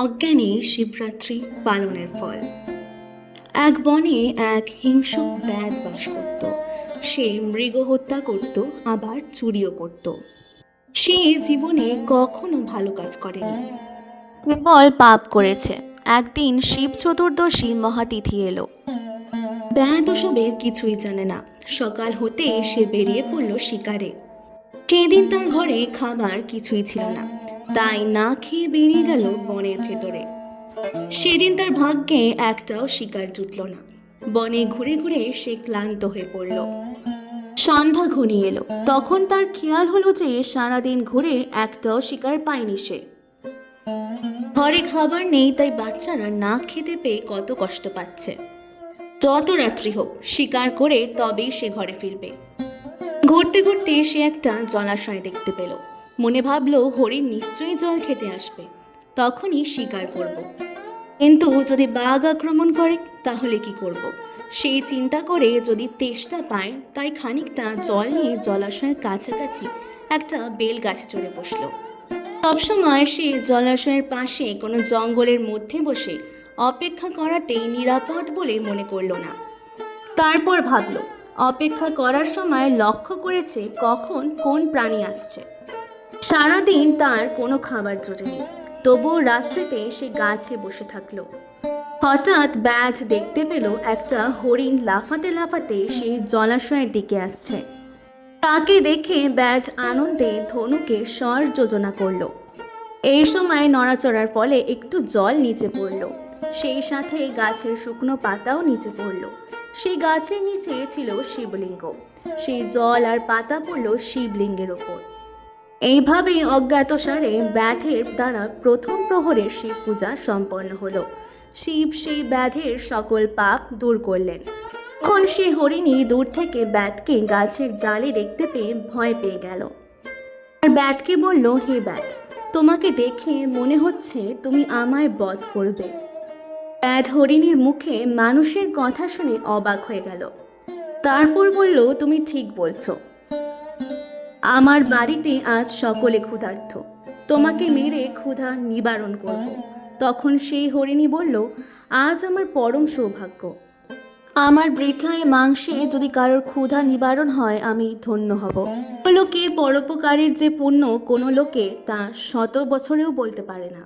অজ্ঞানে শিবরাত্রি পালনের ফল। এক বনে এক হিংস্র ব্যাধ বাস করত। সে মৃগ হত্যা করত, আবার চুরিও করত। সে জীবনে কখনো ভালো কাজ করেনি, কেবল পাপ করেছে। একদিন শিব চতুর্দশী মহাতিথি এলো। ব্যাধ ওসবের কিছুই জানে না। সকাল হতে সে বেরিয়ে পড়ল শিকারে। সেদিন তার ঘরে খাবার কিছুই ছিল না, তাই না খেয়ে বেরিয়ে গেল বনের ভেতরে। সেদিন তার ভাগ্যে একটাও শিকার জুটল না। বনে ঘুরে ঘুরে সে ক্লান্ত হয়ে পড়ল। সন্ধ্যা ঘনিয়ে এলো। তখন তার খেয়াল হলো যে সারাদিন ঘুরে একটাও শিকার পায়নি সে। ঘরে খাবার নেই, তাই বাচ্চারা না খেতে পেয়ে কত কষ্ট পাচ্ছে। যত রাত্রি হোক শিকার করে তবেই সে ঘরে ফিরবে। ঘুরতে ঘুরতে সে একটা জলাশয় দেখতে পেল। মনে ভাবলো হরিণ নিশ্চয়ই জল খেতে আসবে, তখনই শিকার করব। কিন্তু যদি বাঘ আক্রমণ করে তাহলে কি করব? সেই চিন্তা করে যদি তেষ্টা পায়, তাই খানিকটা জল নিয়ে জলাশয়ের কাছাকাছি একটা বেল গাছে চড়ে বসলো। সবসময় সে জলাশয়ের পাশে কোনো জঙ্গলের মধ্যে বসে অপেক্ষা করাতেই নিরাপদ বলে মনে করলো না। তারপর ভাবল, অপেক্ষা করার সময় লক্ষ্য করেছে কখন কোন প্রাণী আসছে। সারাদিন তার কোনো খাবার জোটেনি, তবুও রাত্রিতে সে গাছে বসে থাকলো। হঠাৎ ব্যাধ দেখতে পেল একটা হরিণ লাফাতে লাফাতে সেই জলাশয়ের দিকে আসছে। তাকে দেখে ব্যাধ আনন্দে ধনুকে স্বর যোজনা করলো। এই সময় নড়াচড়ার ফলে একটু জল নিচে পড়ল, সেই সাথে গাছের শুকনো পাতাও নিচে পড়ল। সেই গাছের নিচে ছিল শিবলিঙ্গ। সেই জল আর পাতা পড়ল শিবলিঙ্গের ওপর। এইভাবেই অজ্ঞাতসারে ব্যাধের দ্বারা প্রথম প্রহরে শিব পূজা সম্পন্ন হলো। শিব সেই ব্যাধের সকল পাপ দূর করলেন। তখন সে হরিণী দূর থেকে ব্যাধকে গাছের ডালে দেখতে পেয়ে ভয় পেয়ে গেল। আর ব্যাধকে বলল, হে ব্যাধ, তোমাকে দেখে মনে হচ্ছে তুমি আমায় বধ করবে। ব্যাধ হরিণীর মুখে মানুষের কথা শুনে অবাক হয়ে গেল। তারপর বলল, তুমি ঠিক বলছো। আমার বাড়িতে আজ সকলে ক্ষুধার্ত, তোমাকে মেরে ক্ষুধা নিবারণ করব। তখন সেই হরিণী বলল, আজ আমার পরম সৌভাগ্য। আমার বৃথায় মাংসে যদি কারোর ক্ষুধা নিবারণ হয় আমি ধন্য হব। লোকে পরোপকারের যে পুণ্য কোনো লোকে তা 100 বছরেও বলতে পারে না।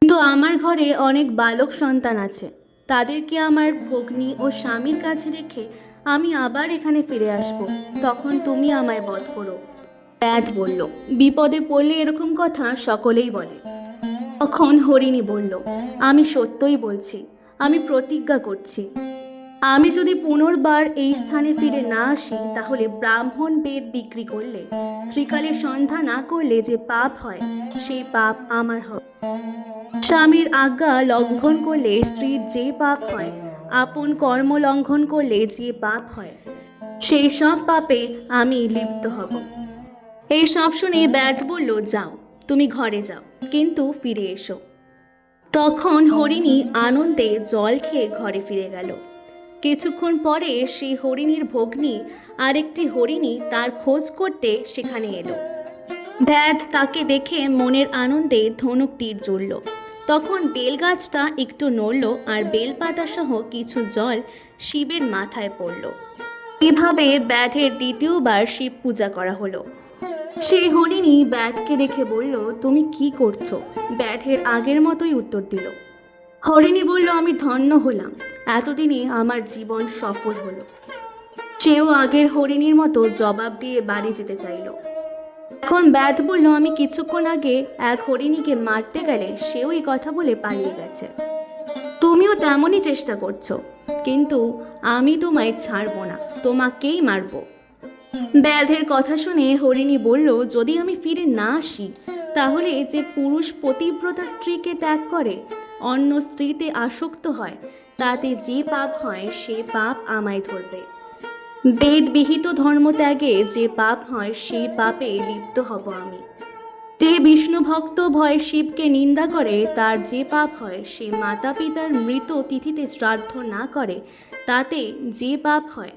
কিন্তু আমার ঘরে অনেক বালক সন্তান আছে, তাদেরকে আমার ভগ্নী ও স্বামীর কাছে রেখে আমি আবার এখানে ফিরে আসব। তখন তুমি আমায় বধ করো। ব্যাধ বলল, বিপদে পড়লে এরকম কথা সকলেই বলে। তখন হরিণী বলল, আমি সত্যই বলছি, আমি প্রতিজ্ঞা করছি, আমি যদি পুনর্বার এই স্থানে ফিরে না আসি তাহলে ব্রাহ্মণ বেদ বিক্রি করলে, ত্রিকালের সন্ধ্যা না করলে যে পাপ হয় সেই পাপ আমার হবে। স্বামীর আজ্ঞা লঙ্ঘন করলে স্ত্রীর যে পাপ হয়, আপন কর্ম লঙ্ঘন করলে যে পাপ হয়, সেই সব পাপে আমি লিপ্ত হব। এই সব শুনে ব্যাধ বলল, যাও, তুমি ঘরে যাও, কিন্তু ফিরে এসো। তখন হরিণী আনন্দে জল খেয়ে ঘরে ফিরে গেল। কিছুক্ষণ পরে সেই হরিণীর ভগ্নী আরেকটি হরিণী তার খোঁজ করতে সেখানে এলো। ব্যাধ তাকে দেখে মনের আনন্দে ধনুক তীর জুড়ল। তখন বেলগাছটা একটু নড়ল আর বেলপাতা সহ কিছু জল শিবের মাথায় পড়ল। এভাবে ব্যাধের দ্বিতীয়বার শিব পূজা করা হলো। সেই হরিণী ব্যাধকে দেখে বলল, তুমি কি করছো? ব্যাধের আগের মতোই উত্তর দিল। হরিণী বলল, আমি ধন্য হলাম, এতদিনে আমার জীবন সফল হলো। সেও আগের হরিণীর মতো জবাব দিয়ে বাড়ি যেতে চাইল। এখন ব্যাধ বলল, আমি কিছুক্ষণ আগে এক হরিণীকে মারতে গেলে সেও এই কথা বলে পালিয়ে গেছে। তুমিও তেমনই চেষ্টা করছো, কিন্তু আমি তোমায় ছাড়বো না, তোমাকেই মারবো। ব্যাধের কথা শুনে হরিণী বলল, যদি আমি ফিরে না আসি তাহলে যে পুরুষ পতিব্রতা স্ত্রীকে ত্যাগ করে অন্য স্ত্রীতে আসক্ত হয়, তাতে যে পাপ হয় সে পাপ আমায় ধরবে। বেদবিহিত ধর্মত্যাগে যে পাপ হয় সেই পাপে লিপ্ত হব আমি। যে বিষ্ণু ভক্ত ভয়ে শিবকে নিন্দা করে তার যে পাপ হয়, সে মাতা পিতার মৃত তিথিতে শ্রাদ্ধ না করে তাতে যে পাপ হয়,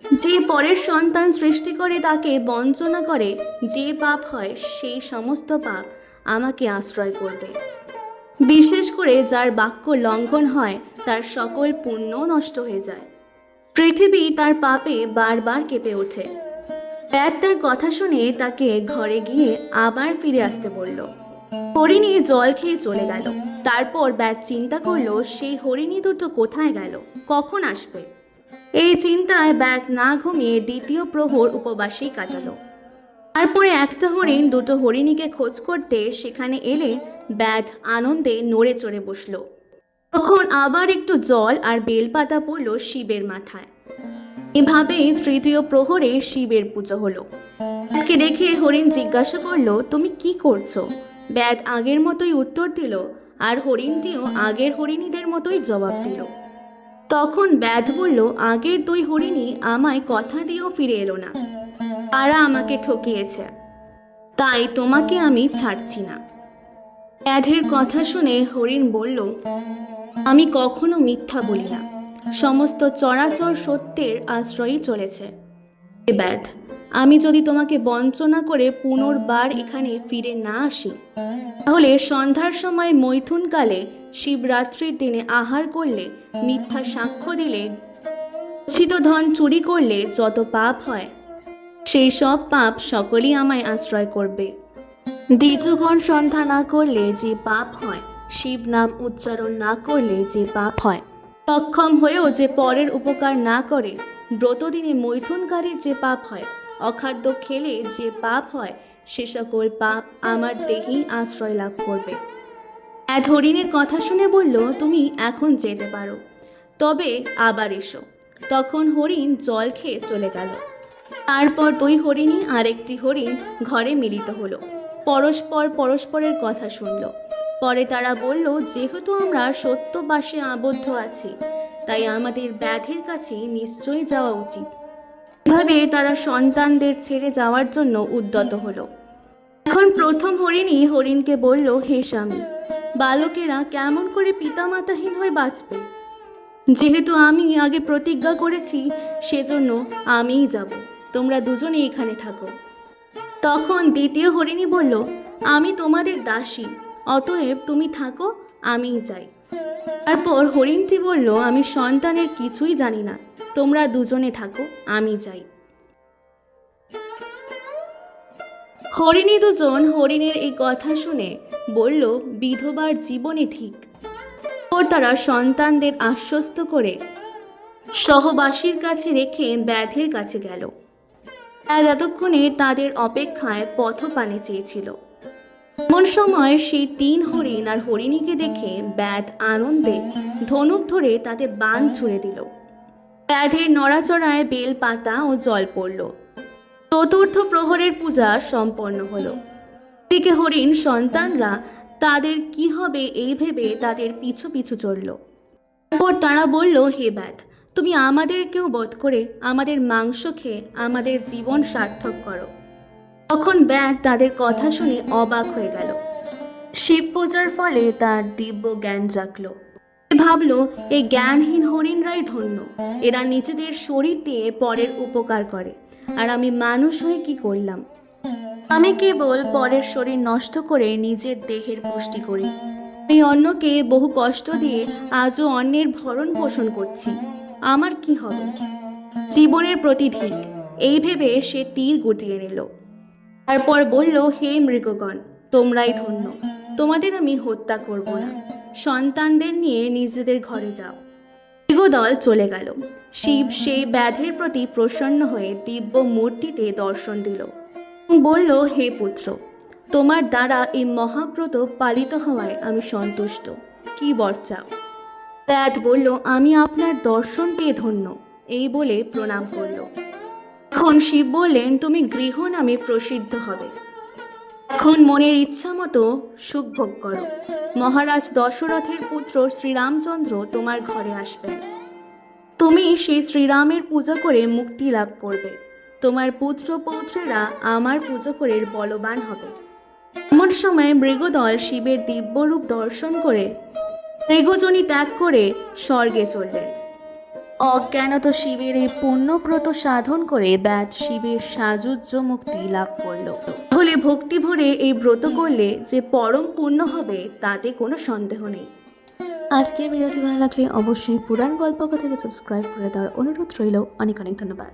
যে পরের সন্তান সৃষ্টি করে তাকে বঞ্চনা করে যে পাপ হয়, সেই সমস্ত পাপ আমাকে আশ্রয় করবে। বিশেষ করে যার বাক্য লঙ্ঘন হয় তার সকল পুণ্য নষ্ট হয়ে যায়। পৃথিবী তার পাপে বারবার কেঁপে ওঠে। ব্যাদ তার কথা শুনে তাকে ঘরে গিয়ে আবার ফিরে আসতে বলল। হরিণী জল খেয়ে চলে গেল। তারপর ব্যাদ চিন্তা করলো সেই হরিণী দুটো কোথায় গেল, কখন আসবে। এই চিন্তায় ব্যাদ না ঘুমিয়ে দ্বিতীয় প্রহর উপবাসেই কাটালো। তারপরে একটা হরিণ দুটো হরিণীকে খোঁজ করতে সেখানে এলে ব্যাদ আনন্দে নড়ে চড়ে বসল। তখন আবার একটু জল আর বেলপাতা পড়ল শিবের মাথায়। এভাবেই তৃতীয় প্রহরে শিবের পুজো হলো। ব্যাদকে দেখে হরিণ জিজ্ঞাসা করলো, তুমি কি করছো? ব্যাদ আগের মতোই উত্তর দিল, আর হরিণটিও আগের হরিণীদের মতোই জবাব দিল। তখন ব্যাদ বলল, আগের দুই হরিণী আমায় কথা দিয়েও ফিরে এলো না। তারা আমাকে ঠকিয়েছে, তাই তোমাকে আমি ছাড়ছি না। ব্যাধের কথা শুনে হরিণ বলল, আমি কখনো মিথ্যা বলি না, সমস্ত চরাচর সত্যের আশ্রয়ই চলেছে। হে ব্যাধ, আমি যদি তোমাকে বঞ্চনা করে পুনর্বার এখানে ফিরে না আসি, তাহলে সন্ধ্যার সময় মৈথুনকালে শিবরাত্রির দিনে আহার করলে, মিথ্যা সাক্ষ্য দিলে, গচ্ছিত ধন চুরি করলে যত পাপ হয়, সেই সব পাপ সকলেই আমায় আশ্রয় করবে। দ্বিজগণ সন্ধ্যা না করলে যে পাপ হয়, শিব নাম উচ্চারণ না করলে যে পাপ হয়, সক্ষম হয়েও যে পরের উপকার না করে, ব্রতদিনে মৈথুনকারীর যে পাপ হয়, অখাদ্য খেলে যে পাপ হয়, সে সকল পাপ আমার দেহেই আশ্রয় লাভ করবে। এক হরিণের কথা শুনে বলল, তুমি এখন যেতে পারো, তবে আবার এসো। তখন হরিণ জল খেয়ে চলে গেল। তারপর দুই হরিণী আর একটি হরিণ ঘরে মিলিত হলো। পরস্পর পরস্পরের কথা শুনল। পরে তারা বলল, যেহেতু আমরা সত্যবাসে আবদ্ধ আছি, তাই আমাদের ব্যাধের কাছে নিশ্চয়ই যাওয়া উচিত। এভাবে তারা সন্তানদের ছেড়ে যাওয়ার জন্য উদ্যত হলো। এখন প্রথম হরিণী হরিণকে বলল, হে স্বামী, বালকেরা কেমন করে পিতামাতাহীন হয়ে বাঁচবে? যেহেতু আমি আগে প্রতিজ্ঞা করেছি, সেজন্য আমিই যাব, তোমরা দুজনে এখানে থাকো। তখন দ্বিতীয় হরিণী বলল, আমি তোমাদের দাসী, অতএব তুমি থাকো, আমিই যাই। তারপর হরিণটি বলল, আমি সন্তানের কিছুই জানি না, তোমরা দুজনে থাকো, আমি যাই। হরিণী দুজন হরিণের এই কথা শুনে বলল, বিধবার জীবনে ঠিক। পর তারা সন্তানদের আশ্বস্ত করে সহবাসীর কাছে রেখে ব্যাধের কাছে গেল। এতক্ষণে তাদের অপেক্ষায় পথপানে চেয়েছিল। এমন সময় সেই তিন হরিণ আর হরিণীকে দেখে ব্যাধ আনন্দে ধনুক ধরে তাতে বাণ ছুঁড়ে দিল। ব্যাধের নড়াচড়ায় বেল পাতা ও জল পড়ল। চতুর্থ প্রহরের পূজা সম্পন্ন হলো। এদিকে হরিণ সন্তানরা তাদের কি হবে এই ভেবে তাদের পিছু পিছু চলল। তারপর তারা বলল, হে ব্যাধ, তুমি আমাদেরকেও বধ করে আমাদের মাংস খেয়ে আমাদের জীবন সার্থক করো। তখন ব্যাধ তাদের কথা শুনে অবাক হয়ে গেল। শিব পূজার ফলে তার দিব্য জ্ঞান জাগল। ভাবল, এই জ্ঞানহীন হরিণরাই ধন্য, এরা নিজেদের শরীর দিয়ে পরের উপকার করে, আর আমি মানুষ হয়ে কি করলাম? আমি কেবল পরের শরীর নষ্ট করে নিজের দেহের পুষ্টি করি। আমি অন্যকে বহু কষ্ট দিয়ে আজও অন্যের ভরণ পোষণ করছি, আমার কি হবে? জীবনের প্রতি ধিক, এই ভেবে সে তীর গুটিয়ে নিল। তারপর বলল, হে মৃগগণ, তোমরাই ধন্য, তোমাদের আমি হত্যা করব না, সন্তানদের নিয়ে নিজেদের ঘরে যাও। মৃগদল চলে গেল। শিব সেই ব্যাধের প্রতি প্রসন্ন হয়ে দিব্য মূর্তিতে দর্শন দিল। বলল, হে পুত্র, তোমার দ্বারা এই মহাব্রত পালিত হওয়ায় আমি সন্তুষ্ট, কি বর চাও? ব্যাধ বলল, আমি আপনার দর্শন পেয়ে ধন্য, এই বলে প্রণাম করল। এখন শিব বললেন, তুমি গৃহ নামে প্রসিদ্ধ হবে। এখন মনের ইচ্ছা মতো সুখ ভোগ করো। মহারাজ দশরথের পুত্র শ্রীরামচন্দ্র তোমার ঘরে আসবেন। তুমি সেই শ্রীরামের পূজা করে মুক্তি লাভ করবে। তোমার পুত্র পৌত্রেরা আমার পুজো করে বলবান হবে। এমন সময় মৃগদল শিবের দিব্যরূপ দর্শন করে মৃগজনী ত্যাগ করে স্বর্গে চললেন। অজ্ঞানত শিবের এই পুণ্যব্রত সাধন করে ব্যাট শিবের সাযুজ্য মুক্তি লাভ করল। তাহলে ভক্তি ভরে এই ব্রত করলে যে পরম পুণ্য হবে তাতে কোনো সন্দেহ নেই। আজকের ভিডিওটি ভালো লাগলে অবশ্যই পুরাণ গল্পকথাকে সাবস্ক্রাইব করে দেওয়ার অনুরোধ রইল। অনেক অনেক ধন্যবাদ।